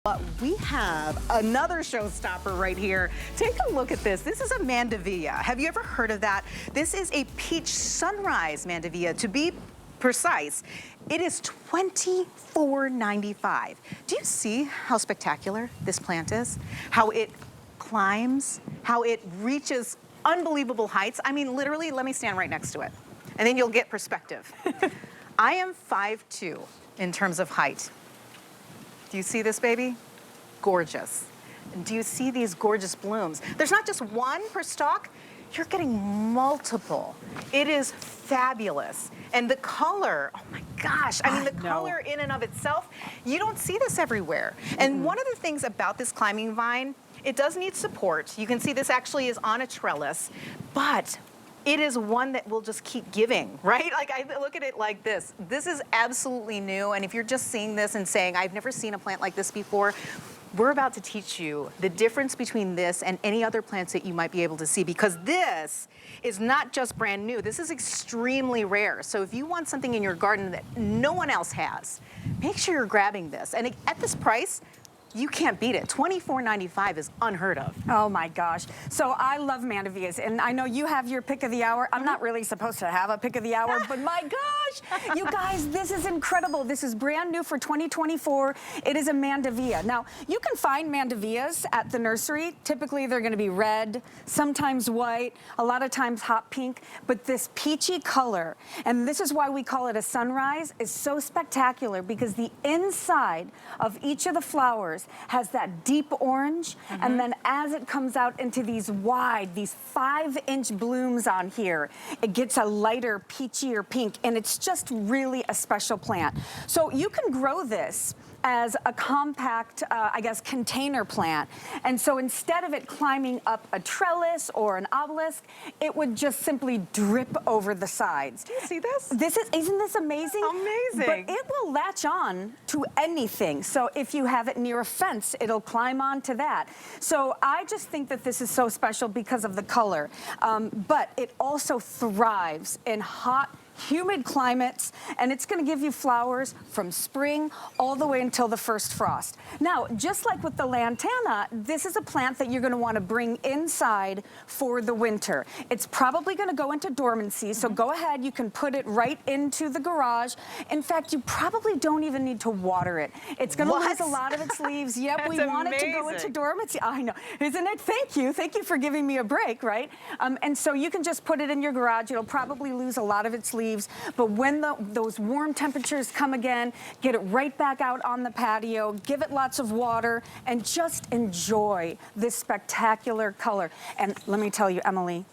But we have another showstopper right here. Take a look at this. This is a Mandevilla. Have you ever heard of that? This is a Peach Sunrise Mandevilla. To be precise, it is $24.95. Do you see how spectacular this plant is? How it climbs, how it reaches unbelievable heights. I mean, literally, let me stand right next to it, and then you'll get perspective. I am 5'2" in terms of height. Do you see this, baby? Gorgeous. Do you see these gorgeous blooms? There's not just one per stalk, you're getting multiple. It is fabulous. And the color, oh my gosh, I mean, the color in and of itself, you don't see this everywhere. And one of the things about this climbing vine, it does need support. You can see this actually is on a trellis, but it is one that will just keep giving, right? Like, I look at it like this. This is absolutely new, and if you're just seeing this and saying, I've never seen a plant like this before, we're about to teach you the difference between this and any other plants that you might be able to see, because this is not just brand new. This is extremely rare. So if you want something in your garden that no one else has, make sure you're grabbing this. And at this price, you can't beat it. $24.95 is unheard of. Oh my gosh. So I love Mandevillas, and I know you have your pick of the hour. I'm not really supposed to have a pick of the hour, but my gosh, you guys, this is incredible. This is brand new for 2024. It is a Mandevilla. Now, you can find Mandevillas at the nursery. Typically, they're gonna be red, sometimes white, a lot of times hot pink, but this peachy color, and this is why we call it a sunrise, is so spectacular because the inside of each of the flowers has that deep orange, and then as it comes out into these wide, these 5-inch blooms on here, it gets a lighter peachier pink, and it's just really a special plant. So you can grow this as a compact, I guess, container plant. And so instead of it climbing up a trellis or an obelisk, it would just simply drip over the sides. Do you see this? Isn't this amazing? Amazing. But it will latch on to anything. So if you have it near a fence, it'll climb onto that. So I just think that this is so special because of the color. But it also thrives in hot, humid climates, and it's going to give you flowers from spring all the way until the first frost. Now, just like with the lantana, this is a plant that you're going to want to bring inside for the winter. It's probably going to go into dormancy, so go ahead, you can put it right into the garage. In fact, you probably don't even need to water it. It's going to lose a lot of its leaves. Yep, we want it to go into dormancy. I know, isn't it? Thank you for giving me a break, right? And so you can just put it in your garage. It'll probably lose a lot of its leaves. But when those warm temperatures come again, get it right back out on the patio, give it lots of water, and just enjoy this spectacular color. And let me tell you, Emily,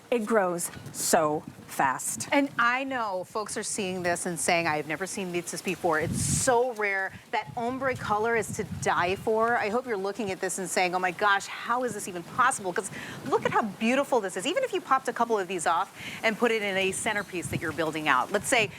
it grows so fast. And I know folks are seeing this and saying, I've never seen this before. It's so rare. That ombre color is to die for. I hope you're looking at this and saying, oh my gosh, how is this even possible? Because look at how beautiful this is. Even if you popped a couple of these off and put it in a centerpiece that you're building out. Let's say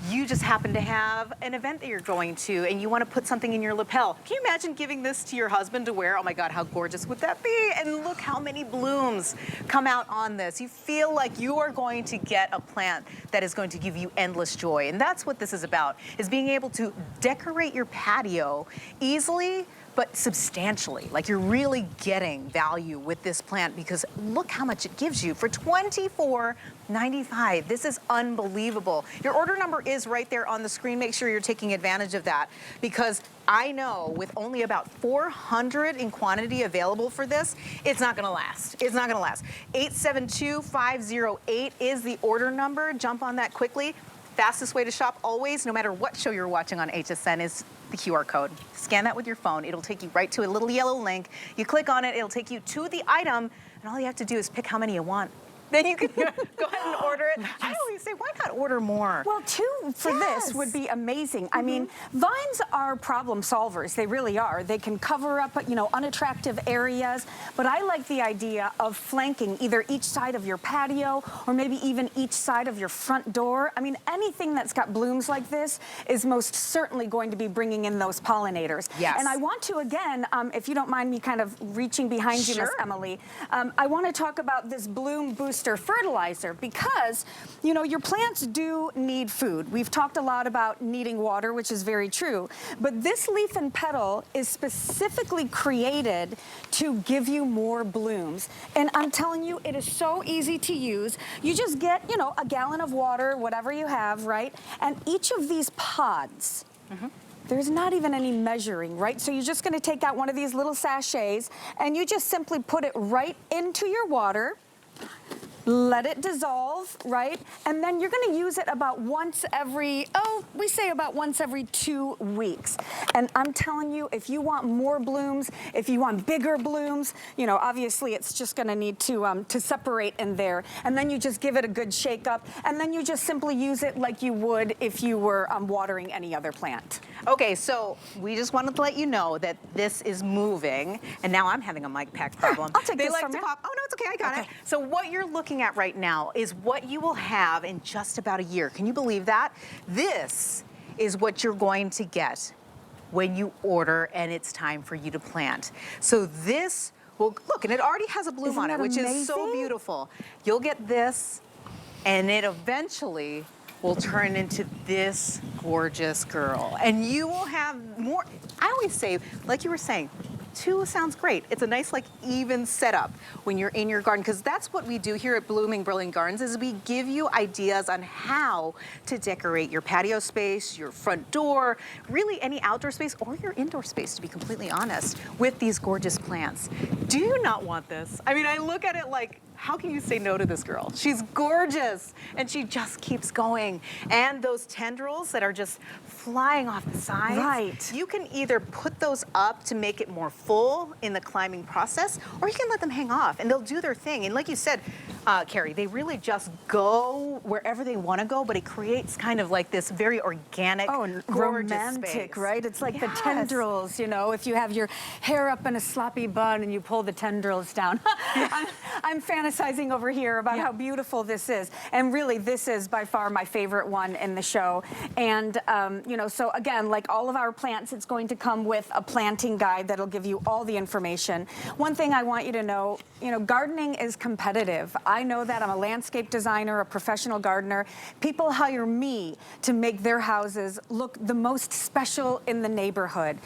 you just happen to have an event that you're going to and you want to put something in your lapel. Can you imagine giving this to your husband to wear? Oh my God, how gorgeous would that be? And look how many blooms come out on this. You feel like you are going to get a plant that is going to give you endless joy. And that's what this is about, is being able to decorate your patio easily, but substantially. Like, you're really getting value with this plant because look how much it gives you for $24.95. This is unbelievable. Your order number is right there on the screen. Make sure you're taking advantage of that, because I know with only about 400 in quantity available for this, it's not gonna last. It's not gonna last. 872-508 is the order number. Jump on that quickly. Fastest way to shop always, no matter what show you're watching on HSN, is the QR code. Scan that with your phone. It'll take you right to a little yellow link. You click on it, it'll take you to the item, and all you have to do is pick how many you want. Then you can go ahead and order it. I always say, why not order more? Well, two for this would be amazing. I mean, vines are problem solvers. They really are. They can cover up, unattractive areas. But I like the idea of flanking either each side of your patio or maybe even each side of your front door. I mean, anything that's got blooms like this is most certainly going to be bringing in those pollinators. Yes. And I want to, again, if you don't mind me kind of reaching behind you, Miss Emily, I want to talk about this bloom boost compost or fertilizer because, you know, your plants do need food. We've talked a lot about needing water, which is very true, but this leaf and petal is specifically created to give you more blooms. And I'm telling you, it is so easy to use. You just get, you know, a gallon of water, whatever you have, right? And each of these pods, there's not even any measuring, right? So you're just gonna take out one of these little sachets and you just simply put it right into your water, let it dissolve, right? And then you're gonna use it about once every, we say about once every 2 weeks. And I'm telling you, if you want more blooms, if you want bigger blooms, you know, obviously it's just gonna need to separate in there. And then you just give it a good shake up, and then you just simply use it like you would if you were watering any other plant. Okay, so we just wanted to let you know that this is moving, and now I'm having a mic pack problem. I'll take they this like from to you. pop. Oh no, it's okay. I got Okay. it. So what you're looking at right now is what you will have in just about a year. Can you believe that? This is what you're going to get when you order and it's time for you to plant. So this will look, and it already has a bloom Isn't on it, that which is so amazing? beautiful. You'll get this, and it eventually will turn into this gorgeous girl. And you will have more, I always say, like you were saying, 2 sounds great. It's a nice, like, even setup when you're in your garden, because that's what we do here at Blooming Brilliant Gardens, is we give you ideas on how to decorate your patio space, your front door, really any outdoor space, or your indoor space, to be completely honest, with these gorgeous plants. Do you not want this? I mean, I look at it like, how can you say no to this girl? She's gorgeous, and she just keeps going. And those tendrils that are just flying off the sides, Right. you can either put those up to make it more full in the climbing process, or you can let them hang off, and they'll do their thing. And like you said, Carrie, they really just go wherever they want to go, but it creates kind of like this very organic, and gorgeous romantic, space. right? It's like the Yes. tendrils, you know, if you have your hair up in a sloppy bun and you pull the tendrils down. I'm fantasizing over here about how beautiful this is. And really, this is by far my favorite one in the show. And, you know, so again, like all of our plants, it's going to come with a planting guide that'll give you all the information. One thing I want you to know, you know, gardening is competitive. I know that. I'm a landscape designer, a professional gardener. People hire me to make their houses look the most special in the neighborhood.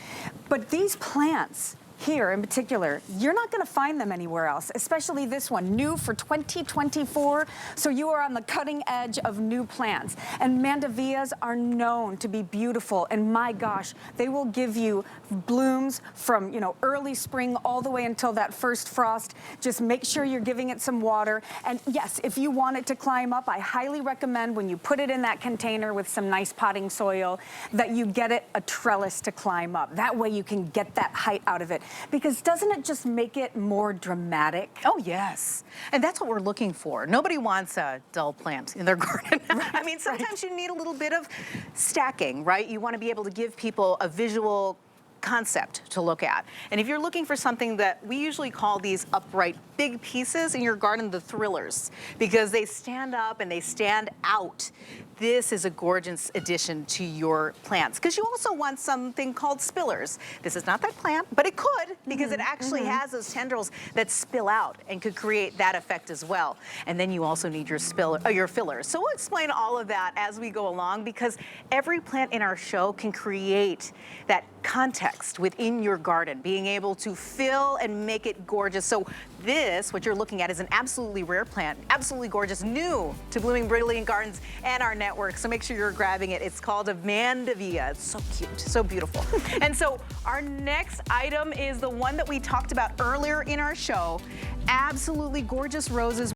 But these plants here in particular, you're not going to find them anywhere else, especially this one, new for 2024. So you are on the cutting edge of new plants. And Mandevillas are known to be beautiful. And my gosh, they will give you blooms from, you know, early spring all the way until that first frost. Just make sure you're giving it some water. And yes, if you want it to climb up, I highly recommend when you put it in that container with some nice potting soil that you get it a trellis to climb up. That way you can get that height out of it. Because doesn't it just make it more dramatic? Oh, yes. And that's what we're looking for. Nobody wants a dull plant in their garden. I mean, sometimes you need a little bit of stacking, right? You want to be able to give people a visual concept to look at. And if you're looking for something that we usually call these upright big pieces in your garden, the thrillers, because they stand up and they stand out. This is a gorgeous addition to your plants, because you also want something called spillers. This is not that plant, but it could, because it actually has those tendrils that spill out and could create that effect as well. And then you also need your your fillers. So we'll explain all of that as we go along, because every plant in our show can create that context within your garden, being able to fill and make it gorgeous. So this, what you're looking at, is an absolutely rare plant, absolutely gorgeous, new to Blooming Brilliant Gardens and our network. So make sure you're grabbing it. It's called a Mandevilla. It's so cute, so beautiful. And so our next item is the one that we talked about earlier in our show, absolutely gorgeous roses.